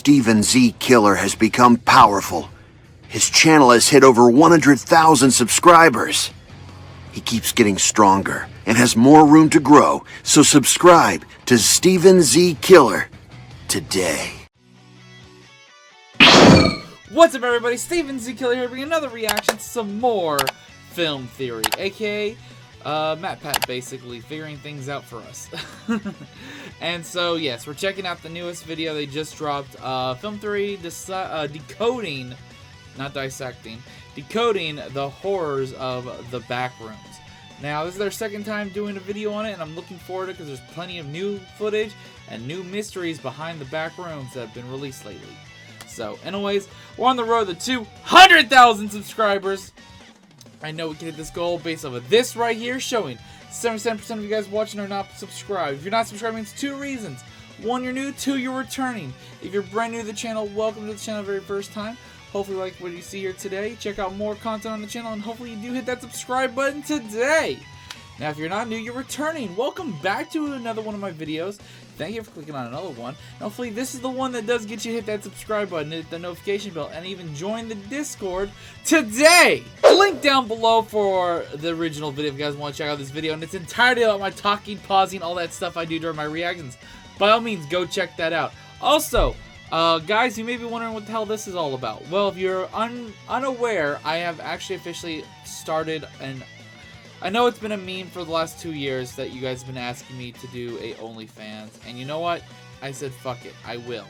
Steven Z. Killer has become powerful. His channel has hit over 100,000 subscribers. He keeps getting stronger and has more room to grow, so subscribe to Steven Z. Killer today. What's up, everybody? Steven Z. Killer here, bringing another reaction to some more film theory, aka MatPat, basically figuring things out for us. And so, yes, we're checking out the newest video they just dropped. Film theory decoding, not dissecting, decoding the horrors of the Backrooms. Now, this is their second time doing a video on it, and I'm looking forward to it because there's plenty of new footage and new mysteries behind the Backrooms that have been released lately. So, anyways, we're on the road to 200,000 subscribers. I know we can hit this goal based off of this right here, showing 77% of you guys watching are not subscribed. If you're not subscribing, it's two reasons. One, you're new. Two, you're returning. If you're brand new to the channel, welcome to the channel the very first time. Hopefully you like what you see here today. Check out more content on the channel, and hopefully you do hit that subscribe button today. Now, if you're not new, you're returning. Welcome back to another one of my videos. Thank you for clicking on another one. And hopefully this is the one that does get you to hit that subscribe button, hit the notification bell, and even join the Discord today. Link down below for the original video if you guys want to check out this video in its entirety about my talking, pausing, all that stuff I do during my reactions. By all means, go check that out. Also, guys, you may be wondering what the hell this is all about. Well, if you're unaware, I have actually officially started an... I know it's been a meme for the last 2 years that you guys have been asking me to do a OnlyFans, and you know what? I said fuck it, I will.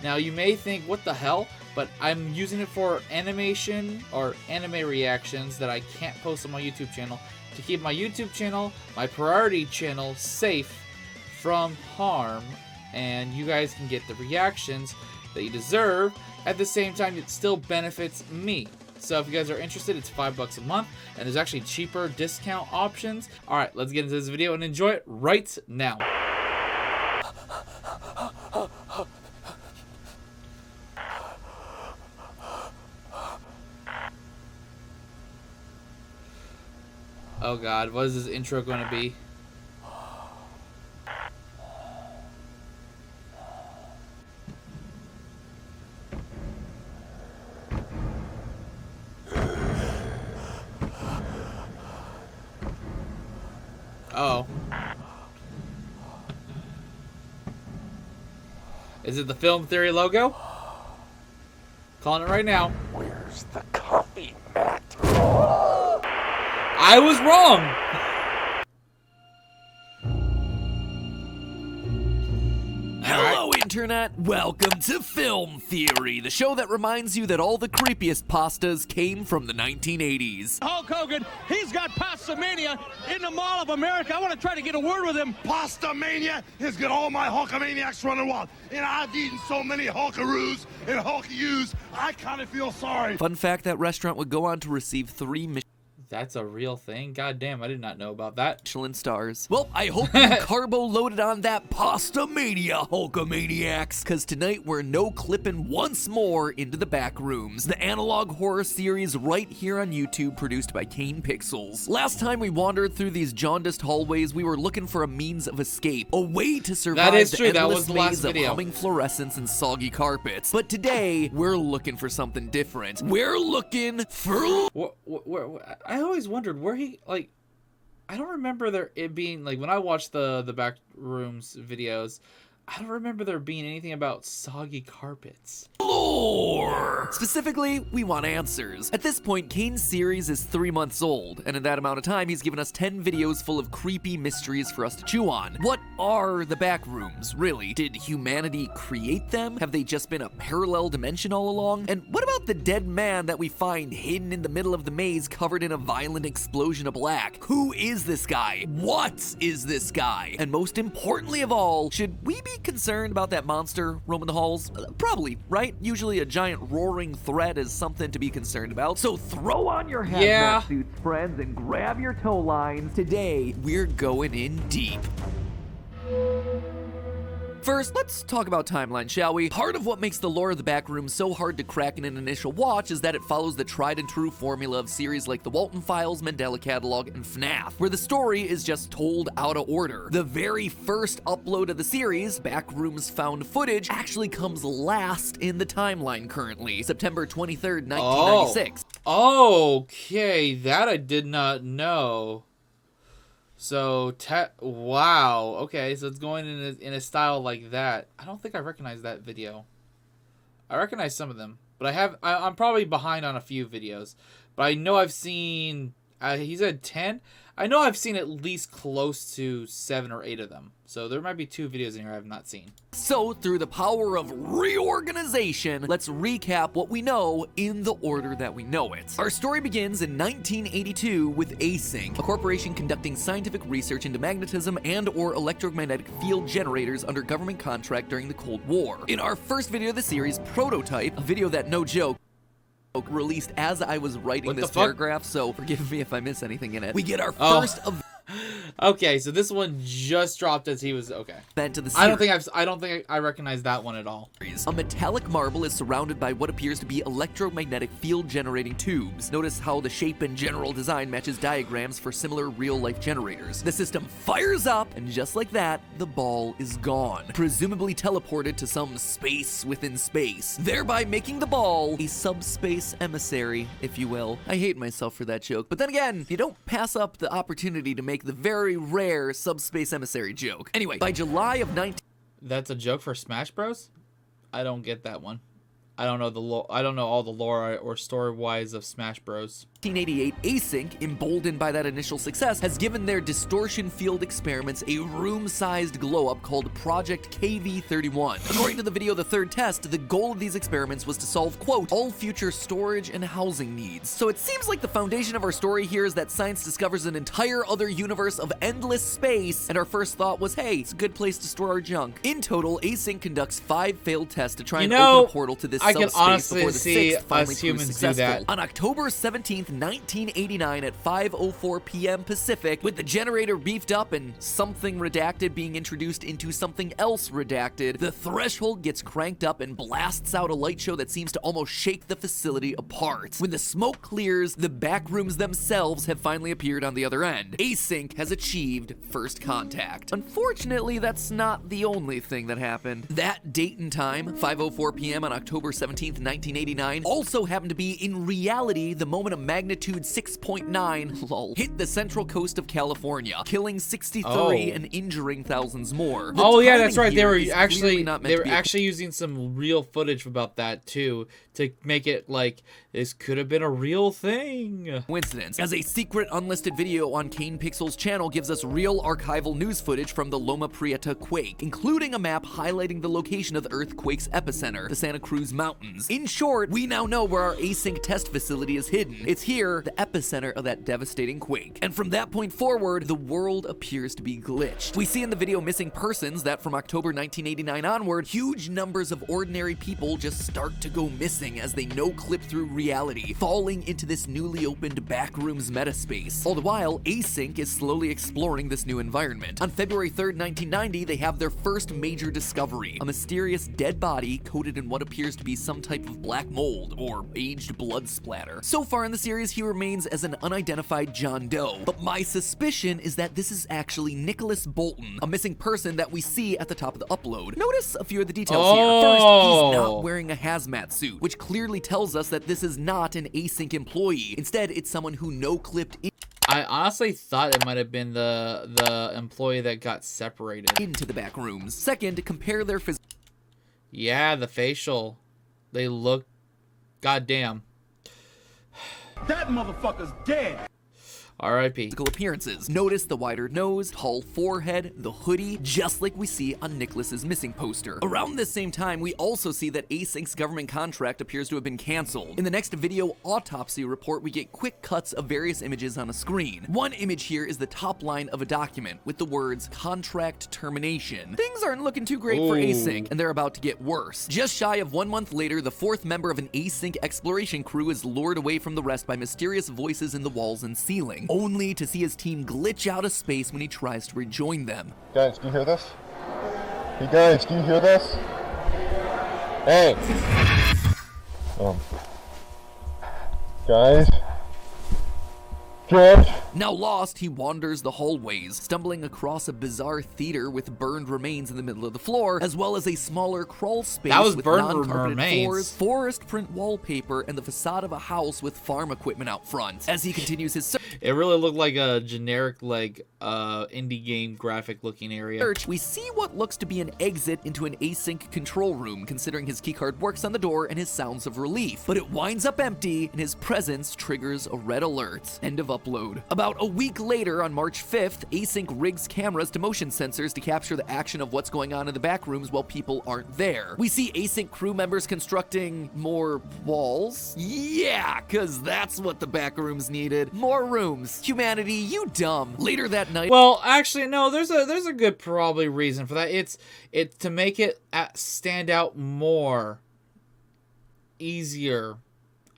Now you may think, what the hell? But I'm using it for animation or anime reactions that I can't post on my YouTube channel to keep my YouTube channel, my priority channel, safe from harm, and you guys can get the reactions that you deserve. At the same time, it still benefits me. So if you guys are interested, it's $5 a month, and there's actually cheaper discount options. All right, let's get into this video and enjoy it right now. Oh God, what is this intro going to be? Uh-oh. Is it the Film Theory logo? Calling it right now. Where's the coffee mat? I was wrong! Hello, Internet! Welcome to Film Theory, the show that reminds you that all the creepiest pastas came from the 1980s. Hulk Hogan, he's got Pastamania in the Mall of America. I want to try to get a word with him. Pastamania has got all my Hulkamaniacs running wild. And I've eaten so many Hulkaroos and Hulkyous, I kind of feel sorry. Fun fact, that restaurant would go on to receive 3 That's a real thing? God damn, I did not know about that. Michelin stars. Well, I hope you carbo-loaded on that Pastamania, Hulkamaniacs, because tonight we're no-clipping once more into the Backrooms, the analog horror series right here on YouTube, produced by Kane Pixels. Last time we wandered through these jaundiced hallways, we were looking for a means of escape, a way to survive That is the true. That endless was the last maze of video. humming fluorescents and soggy carpets. But today, we're looking for something different. We're looking for... I always wondered where he, like, I don't remember it being, like, when I watched the Backrooms videos, I don't remember there being anything about soggy carpets. Lore! Specifically, we want answers. At this point, Kane's series is 3 months old, and in that amount of time, he's given us 10 videos full of creepy mysteries for us to chew on. What are the Backrooms, really? Did humanity create them? Have they just been a parallel dimension all along? And what about the dead man that we find hidden in the middle of the maze covered in a violent explosion of black? Who is this guy? What is this guy? And most importantly of all, should we be concerned about that monster roaming the halls? Probably, right? Usually a giant roaring threat is something to be concerned about. So throw on your hazmat suits, friends, and grab your tow lines. Today, we're going in deep. First, let's talk about timeline, shall we? Part of what makes the lore of the Backrooms so hard to crack in an initial watch is that it follows the tried and true formula of series like The Walton Files, Mandela Catalog, and FNAF, where the story is just told out of order. The very first upload of the series, Backrooms Found Footage, actually comes last in the timeline currently, September 23rd, 1996. Okay, that I did not know. So, wow. Okay, so it's going in a style like that. I don't think I recognize that video. I recognize some of them, but I'm probably behind on a few videos. But I know I've seen, he said 10. I know I've seen at least close to 7 or 8 of them. So there might be 2 videos in here I have not seen. So, through the power of reorganization, let's recap what we know in the order that we know it. Our story begins in 1982 with Async, a corporation conducting scientific research into magnetism and/or electromagnetic field generators under government contract during the Cold War. In our first video of the series, Prototype, a video that, no joke, released as I was writing this paragraph, so forgive me if I miss anything in it. We get our first of Okay, so this one just dropped as he was okay. to the series. I don't think I recognize that one at all. A metallic marble is surrounded by what appears to be electromagnetic field generating tubes. Notice how the shape and general design matches diagrams for similar real-life generators. The system fires up, and just like that, the ball is gone, presumably teleported to some space within space, thereby making the ball a subspace emissary, if you will. I hate myself for that joke, but then again, you don't pass up the opportunity to make the very rare subspace emissary joke. Anyway, by July of 19... That's a joke for Smash Bros? I don't get that one. I don't know I don't know all the lore or story-wise of Smash Bros. 1988, Async, emboldened by that initial success, has given their distortion field experiments a room-sized glow-up called Project KV-31. According to the video The Third Test, the goal of these experiments was to solve, quote, all future storage and housing needs. So it seems like the foundation of our story here is that science discovers an entire other universe of endless space, and our first thought was, hey, it's a good place to store our junk. In total, Async conducts 5 failed tests to try and open a portal to this I can subspace honestly before the see 6th finally us humans proves do that. successful. On October 17th, 1989 at 5:04 p.m. Pacific, with the generator beefed up and something redacted being introduced into something else redacted, the threshold gets cranked up and blasts out a light show that seems to almost shake the facility apart. When the smoke clears, the Backrooms themselves have finally appeared on the other end. Async has achieved first contact. Unfortunately, that's not the only thing that happened. That date and time, 5:04 p.m. on October 17th, 1989, also happened to be in reality the moment a magnitude 6.9 lol hit the central coast of California, killing 63 and injuring thousands more. Oh yeah, that's right. They were actually using some real footage about that too to make it like this could have been a real thing. Coincidence, as a secret unlisted video on Kane Pixel's channel gives us real archival news footage from the Loma Prieta quake, including a map highlighting the location of the earthquake's epicenter, the Santa Cruz Mountains. In short, we now know where our Async test facility is hidden. It's here, the epicenter of that devastating quake. And from that point forward, the world appears to be glitched. We see in the video Missing Persons that from October 1989 onward, huge numbers of ordinary people just start to go missing as they no-clip through reality, falling into this newly opened Backrooms metaspace. All the while, Async is slowly exploring this new environment. On February 3rd, 1990, they have their first major discovery, a mysterious dead body coated in what appears to be some type of black mold or aged blood splatter. So far in the series, he remains as an unidentified John Doe, but my suspicion is that this is actually Nicholas Bolton, a missing person that we see at the top of the upload. Notice a few of the details here. First, he's not wearing a hazmat suit, which clearly tells us that this is not an Async employee. Instead, it's someone who no-clipped I honestly thought it might have been the employee that got separated into the Backrooms. Second, compare their yeah, the facial. They look goddamn. That motherfucker's dead. R.I.P. physical appearances. Notice the wider nose, tall forehead, the hoodie, just like we see on Nicholas's missing poster. Around this same time, we also see that Async's government contract appears to have been canceled. In the next video autopsy report, we get quick cuts of various images on a screen. One image here is the top line of a document with the words contract termination. Things aren't looking too great for Async, and they're about to get worse. Just shy of 1 month later, the 4th member of an Async exploration crew is lured away from the rest by mysterious voices in the walls and ceiling, only to see his team glitch out of space when he tries to rejoin them. Guys, do you hear this? Hey guys, can you hear this? Hey! Guys? George? Now lost, he wanders the hallways, stumbling across a bizarre theater with burned remains in the middle of the floor, as well as a smaller crawl space That was with burned non-carpeted remains. floors, forest print wallpaper, and the facade of a house with farm equipment out front. As he continues his It really looked like a generic, like, indie game graphic-looking area. search, we see what looks to be an exit into an async control room, considering his keycard works on the door and his sounds of relief. But it winds up empty, and his presence triggers a red alert. End of upload. About a week later, on March 5th, Async rigs cameras to motion sensors to capture the action of what's going on in the back rooms while people aren't there. We see Async crew members constructing more walls. Yeah, cause that's what the back rooms needed. More rooms. Humanity, you dumb. Later that night, Well, actually, no. There's a good probably reason for that. It's to make it stand out more, easier.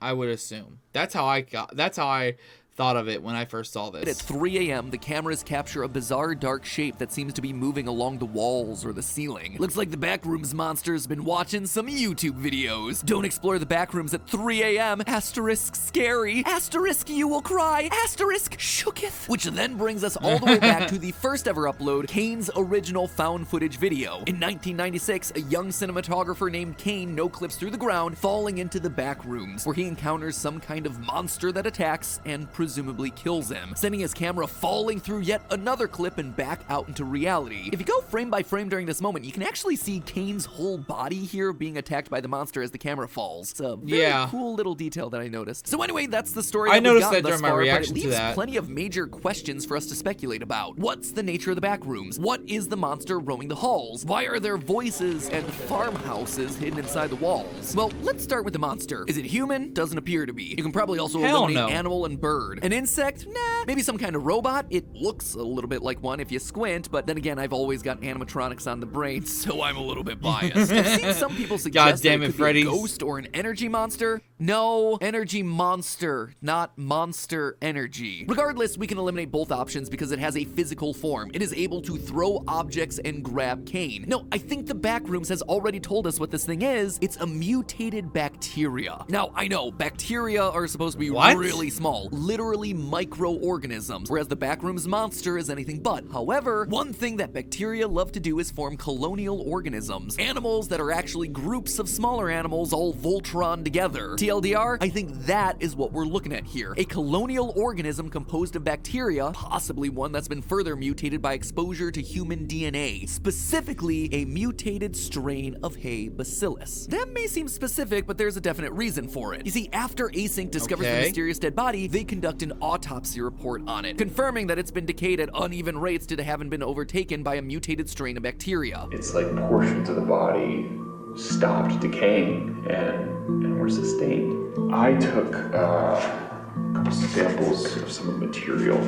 I would assume. That's how I thought of it when I first saw this. At 3 a.m., the cameras capture a bizarre dark shape that seems to be moving along the walls or the ceiling. Looks like the backrooms monster's been watching some YouTube videos. Don't explore the backrooms at 3 a.m. Asterisk scary. Asterisk you will cry. Asterisk shooketh. Which then brings us all the way back to the first ever upload, Kane's original found footage video. In 1996, a young cinematographer named Kane no-clips through the ground, falling into the backrooms, where he encounters some kind of monster that attacks and presumably kills him, sending his camera falling through yet another clip and back out into reality. If you go frame by frame during this moment, you can actually see Kane's whole body here being attacked by the monster as the camera falls. It's a very cool little detail that I noticed. So anyway, that's the story I that we've noticed gotten that thus during my far, reaction but it to leaves that. plenty of major questions for us to speculate about. What's the nature of the back rooms? What is the monster roaming the halls? Why are there voices and farmhouses hidden inside the walls? Well, let's start with the monster. Is it human? Doesn't appear to be. You can probably also Hell eliminate no. animal and bird. An insect? Nah. Maybe some kind of robot? It looks a little bit like one if you squint, but then again, I've always got animatronics on the brain, so I'm a little bit biased. I've seen some people suggest damn that it, it could be Freddy's. a ghost or an energy monster. No, energy monster, not monster energy. Regardless, we can eliminate both options because it has a physical form. It is able to throw objects and grab Kane. No, I think the Backrooms has already told us what this thing is. It's a mutated bacteria. Now, I know, bacteria are supposed to be What? really small, literally microorganisms, whereas the Backrooms monster is anything but. However, one thing that bacteria love to do is form colonial organisms, animals that are actually groups of smaller animals all Voltron together. TLDR, I think that is what we're looking at here. A colonial organism composed of bacteria, possibly one that's been further mutated by exposure to human DNA, specifically a mutated strain of Hay bacillus. That may seem specific, but there's a definite reason for it. You see, after Async discovers the Okay. mysterious dead body, they conduct an autopsy report on it, confirming that it's been decayed at uneven rates due to having been overtaken by a mutated strain of bacteria. It's like portions of the body stopped decaying and were sustained. I took a couple samples of some of the material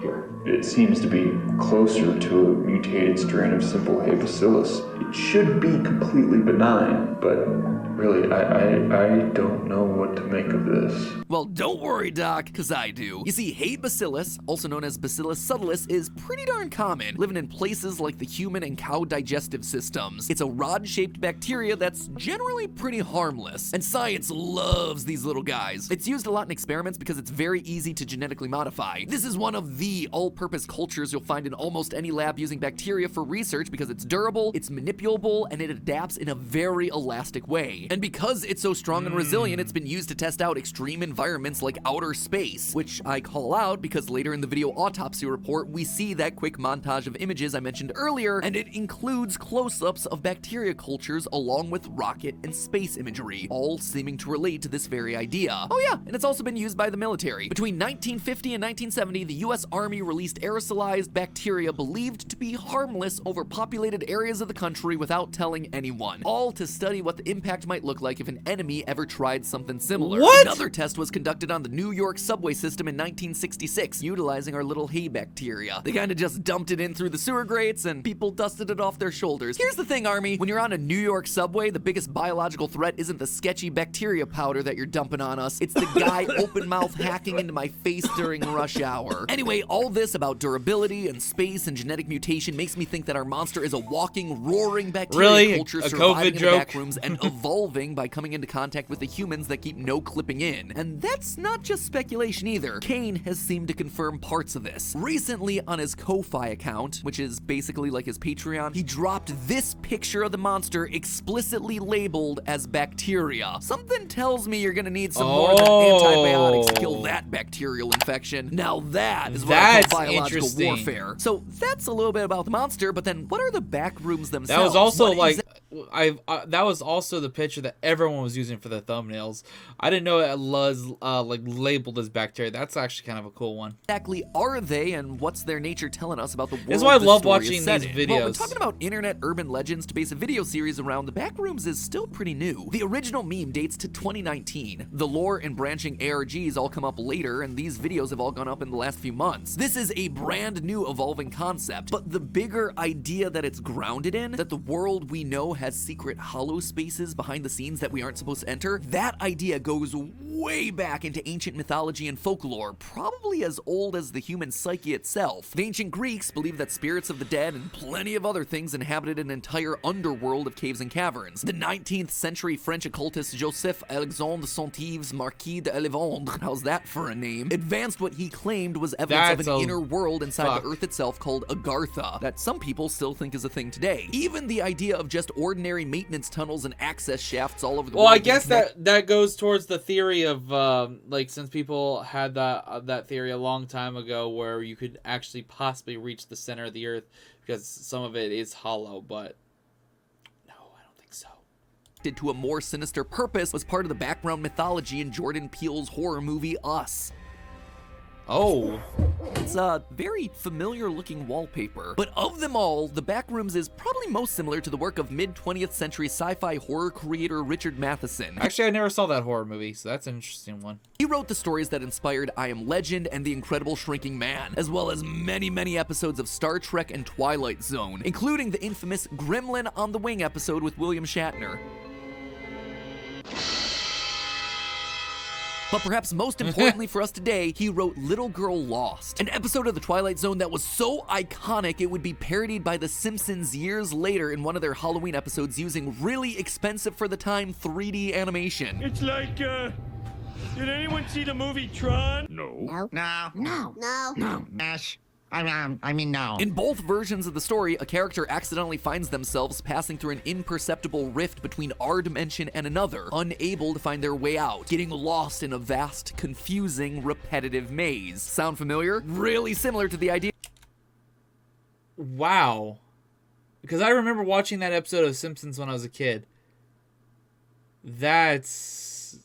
here. It seems to be closer to a mutated strain of simple Hay bacillus. It should be completely benign, but really, I don't know what to make of this. Well, don't worry, Doc, cause I do. You see, Hay bacillus, also known as Bacillus subtilis, is pretty darn common, living in places like the human and cow digestive systems. It's a rod-shaped bacteria that's generally pretty harmless, and science loves these little guys. It's used a lot in experiments because it's very easy to genetically modify. This is one of the all-purpose cultures you'll find in almost any lab using bacteria for research because it's durable, it's manipulable, and it adapts in a very elastic way. And because it's so strong and resilient, it's been used to test out extreme environments like outer space, which I call out because later in the video autopsy report, we see that quick montage of images I mentioned earlier, and it includes close-ups of bacteria cultures along with rocket and space imagery, all seeming to relate to this very idea. Oh yeah, and it's also been used by the military. Between 1950 and 1970, the US Army released aerosolized bacteria believed to be harmless over populated areas of the country country without telling anyone, all to study what the impact might look like if an enemy ever tried something similar. What? Another test was conducted on the New York subway system in 1966, utilizing our little hay bacteria. They kind of just dumped it in through the sewer grates and people dusted it off their shoulders. Here's the thing, Army. When you're on a New York subway, the biggest biological threat isn't the sketchy bacteria powder that you're dumping on us. It's the guy open mouth hacking into my face during rush hour. Anyway, all this about durability and space and genetic mutation makes me think that our monster is a walking, roaring bacteria Really? culture A surviving COVID in joke? the back rooms and evolving by coming into contact with the humans that keep no clipping in. And that's not just speculation either. Kane has seemed to confirm parts of this. Recently on his Ko-Fi account, which is basically like his Patreon, he dropped this picture of the monster explicitly labeled as bacteria. Something tells me you're gonna need some more than antibiotics to kill that bacterial infection. Now that is what I That's call biological interesting. warfare. So that's a little bit about the monster, but then what are the back rooms themselves? That was also What like exactly that was also the picture that everyone was using for the thumbnails. I didn't know it was like labeled as bacteria. That's actually kind of a cool one. are they, and what's their nature telling us about the world? That's why I the love story watching is set these in? Well, when videos. talking about internet urban legends to base a video series around, the Backrooms is still pretty new. The original meme dates to 2019. The lore and branching ARGs all come up later, and these videos have all gone up in the last few months. This is a brand new evolving concept, but the bigger idea that it's grounded in, that the world we know has secret hollow spaces behind the scenes that we aren't supposed to enter, that idea goes way back into ancient mythology and folklore, probably as old as the human psyche itself. The ancient Greeks believed that spirits of the dead and plenty of other things inhabited an entire underworld of caves and caverns. The 19th century French occultist Joseph Alexandre Saint-Yves Marquis de Lévendre, how's that for a name, advanced what he claimed was evidence That's of an a inner world inside fuck. the earth itself called Agartha, that some people still think is a thing today. Even the idea of just ordinary maintenance tunnels and access shafts all over the Well, world. I guess that goes towards the theory of like, since people had that theory a long time ago where you could actually possibly reach the center of the earth because some of it is hollow, but no, I don't think so. to a more sinister purpose was part of the background mythology in Jordan Peele's horror movie Us. Oh. It's a very familiar looking wallpaper, but of them all, the Backrooms is probably most similar to the work of mid-20th century sci-fi horror creator Richard Matheson. Actually, I never saw that horror movie, so that's an interesting one. He wrote the stories that inspired I Am Legend and The Incredible Shrinking Man, as well as many episodes of Star Trek and Twilight Zone, including the infamous Gremlin on the Wing episode with William Shatner. But perhaps most importantly for us today, he wrote Little Girl Lost, an episode of The Twilight Zone that was so iconic it would be parodied by The Simpsons years later in one of their Halloween episodes using really expensive for the time 3D animation. It's like, did anyone see the movie Tron? No. No. Ash. I mean, no. In both versions of the story, a character accidentally finds themselves passing through an imperceptible rift between our dimension and another, unable to find their way out, getting lost in a vast, confusing, repetitive maze. Sound familiar? Really similar to the idea. Wow. Because I remember watching that episode of Simpsons when I was a kid. That's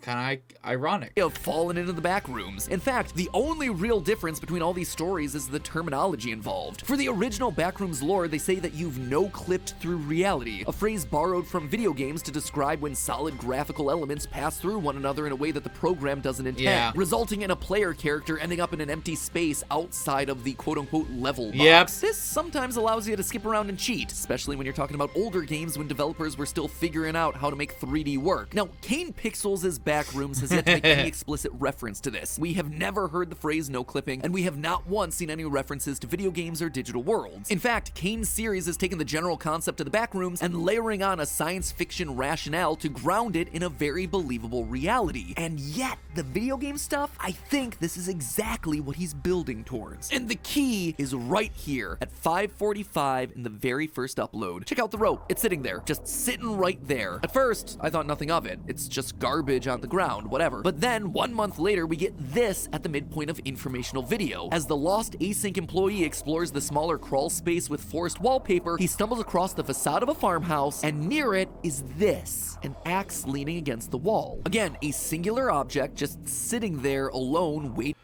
kind of ironic. Of fallen into the back rooms. In fact, the only real difference between all these stories is the terminology involved. For the original Backrooms lore, they say that you've no-clipped through reality, a phrase borrowed from video games to describe when solid graphical elements pass through one another in a way that the program doesn't intend, resulting in a player character ending up in an empty space outside of the quote-unquote level box. Yep. This sometimes allows you to skip around and cheat, especially when you're talking about older games when developers were still figuring out how to make 3D work. Now, Kane Pixels' Backrooms has yet to make any explicit reference to this. We have never heard the phrase no clipping, and we have not once seen any references to video games or digital worlds. In fact, Kane's series has taken the general concept of the Backrooms and layering on a science fiction rationale to ground it in a very believable reality. And yet, the video game stuff, I think this is exactly what he's building towards. And the key is right here at 5:45 in the very first upload. Check out the rope. It's sitting there, just sitting right there. At first, I thought nothing of it. It's just garbage on the ground, whatever. But then, 1 month later, we get this at the midpoint of informational video. As the lost async employee explores the smaller crawl space with forest wallpaper, he stumbles across the facade of a farmhouse, and near it is this, an axe leaning against the wall. Again, a singular object just sitting there alone, waiting.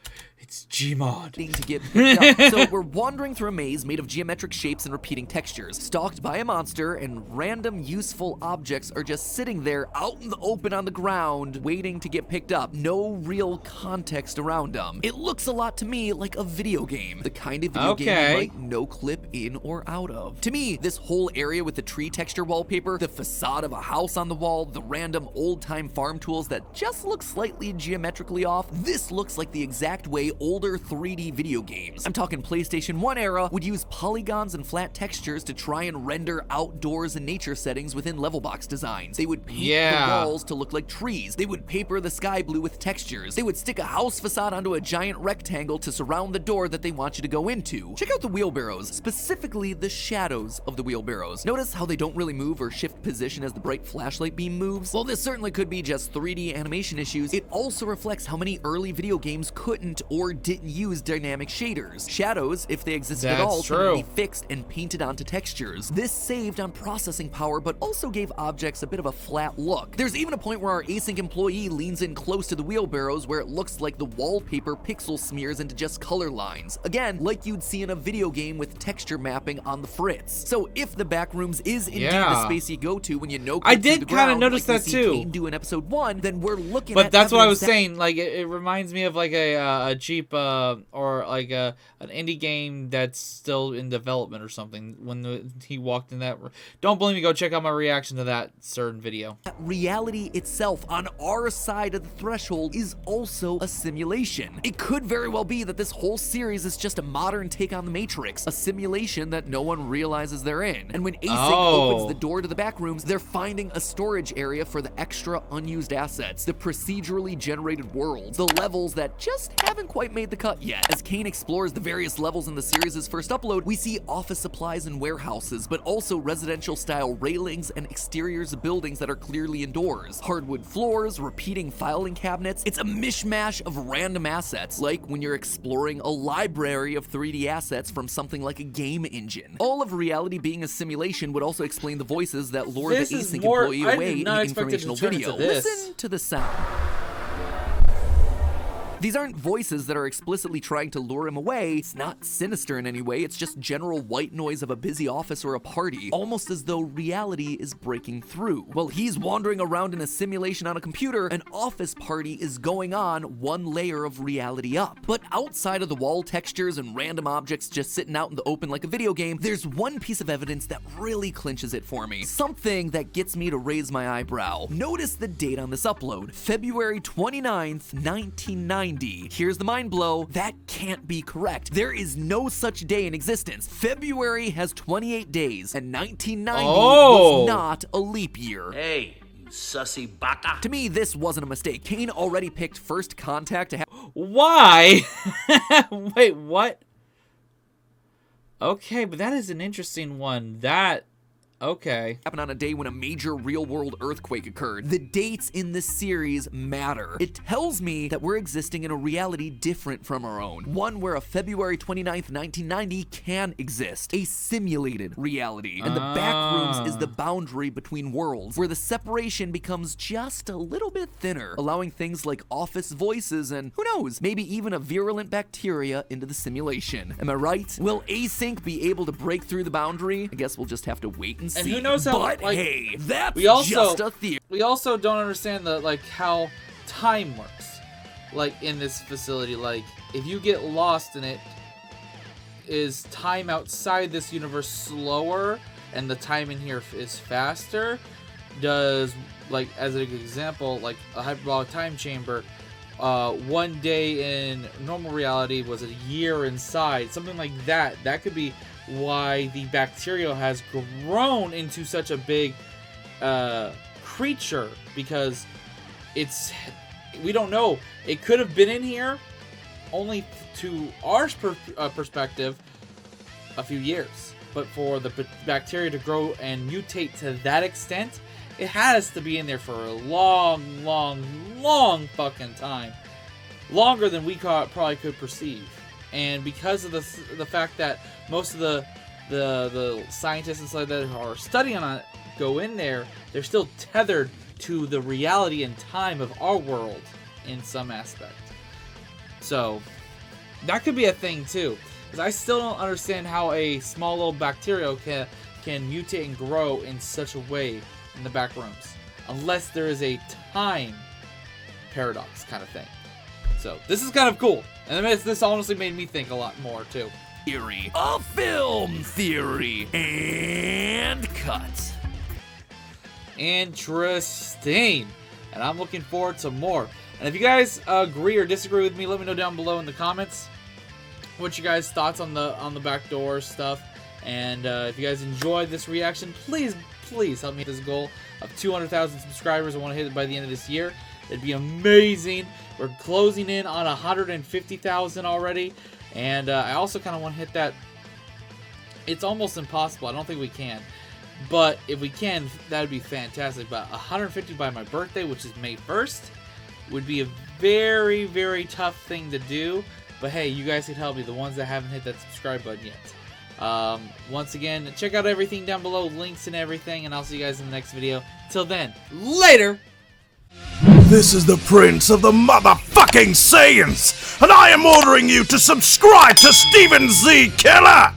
It's Gmod. To get picked up. So we're wandering through a maze made of geometric shapes and repeating textures, stalked by a monster, and random useful objects are just sitting there out in the open on the ground, waiting to get picked up. No real context around them. It looks a lot to me like a video game, the kind of video game you might no clip in or out of. To me, this whole area with the tree texture wallpaper, the facade of a house on the wall, the random old-time farm tools that just look slightly geometrically off, this looks like the exact way older 3D video games, I'm talking PlayStation 1 era, would use polygons and flat textures to try and render outdoors and nature settings within level box designs. They would paint the walls to look like trees. They would paper the sky blue with textures. They would stick a house facade onto a giant rectangle to surround the door that they want you to go into. Check out the wheelbarrows, specifically the shadows of the wheelbarrows. Notice how they don't really move or shift position as the bright flashlight beam moves? Well, this certainly could be just 3D animation issues. It also reflects how many early video games couldn't or didn't use dynamic shaders. Shadows, if they existed at all, could be fixed and painted onto textures. This saved on processing power, but also gave objects a bit of a flat look. There's even a point where our async employee leans in close to the wheelbarrows where it looks like the wallpaper pixel smears into just color lines. Again, like you'd see in a video game with texture mapping on the fritz. So if the back rooms is indeed the space you go to when you know I did kind of notice that too. Kane do in episode 1, then we're looking but at that's what I was saying. Like it reminds me of like a cheap or like an indie game that's still in development or something. When he walked in that, don't blame me. Go check out my reaction to that certain video. Reality itself on our side of the threshold is also a simulation. It could very well be that this whole series is just a modern take on the Matrix, a simulation that no one realizes they're in. And when Async opens the door to the back rooms, they're finding a storage area for the extra unused assets, the procedurally generated worlds, the levels that just haven't quite made the cut yet. As Kane explores the various levels in the series' first upload, we see office supplies and warehouses, but also residential style railings and exteriors of buildings that are clearly indoors. Hardwood floors, repeating filing cabinets. It's a mishmash of random assets, like when you're exploring a library of 3D assets from something like a game engine. All of reality being a simulation would also explain the voices that lure the async employee away in the informational video. Listen to the sound. These aren't voices that are explicitly trying to lure him away. It's not sinister in any way. It's just general white noise of a busy office or a party, almost as though reality is breaking through. While he's wandering around in a simulation on a computer, an office party is going on one layer of reality up. But outside of the wall textures and random objects just sitting out in the open like a video game, there's one piece of evidence that really clinches it for me. Something that gets me to raise my eyebrow. Notice the date on this upload, February 29th, 1990. Here's the mind blow. That can't be correct. There is no such day in existence. February has 28 days, and 1990 was not a leap year. Hey, you sussy baka. To me, this wasn't a mistake. Kane already picked First Contact to have. Why? Wait, what? Okay, but that is an interesting one. Okay. Happened on a day when a major real-world earthquake occurred. The dates in this series matter. It tells me that we're existing in a reality different from our own. One where a February 29th, 1990 can exist. A simulated reality. And the back rooms is the boundary between worlds, where the separation becomes just a little bit thinner, allowing things like office voices and, who knows, maybe even a virulent bacteria into the simulation. Am I right? Will Async be able to break through the boundary? I guess we'll just have to wait and see. And who knows how, but like, hey, that's just a theory. We also don't understand how time works, like in this facility. Like if you get lost in it, is time outside this universe slower and the time in here is faster? Does, like, as an example, like a hyperbolic time chamber, one day in normal reality was a year inside, something like that. That could be why the bacteria has grown into such a big creature, because we don't know. It could have been in here only to our perspective a few years, but for the bacteria to grow and mutate to that extent, it has to be in there for a long fucking time, longer than we probably could perceive. And because of the fact that most of the scientists and stuff that are studying on it go in there, they're still tethered to the reality and time of our world in some aspect. So That could be a thing too, because I still don't understand how a small little bacteria can mutate and grow in such a way in the back rooms, unless there is a time paradox kind of thing. So this is kind of cool, and this honestly made me think a lot more too. Theory, a film theory, and cut. Interesting, and I'm looking forward to more. And if you guys agree or disagree with me, let me know down below in the comments what you guys' thoughts on the backdoor stuff. And if you guys enjoyed this reaction, please help me hit this goal of 200,000 subscribers. I want to hit it by the end of this year. It'd be amazing. We're closing in on 150,000 already. And I also kind of want to hit that. It's almost impossible. I don't think we can. But if we can, that would be fantastic. But 150 by my birthday, which is May 1st, would be a very, very tough thing to do. But hey, you guys can help me, the ones that haven't hit that subscribe button yet. Once again, check out everything down below, links and everything, and I'll see you guys in the next video. Till then, later! This is the Prince of the motherfucking Saiyans, and I am ordering you to subscribe to Steven Z. Killer!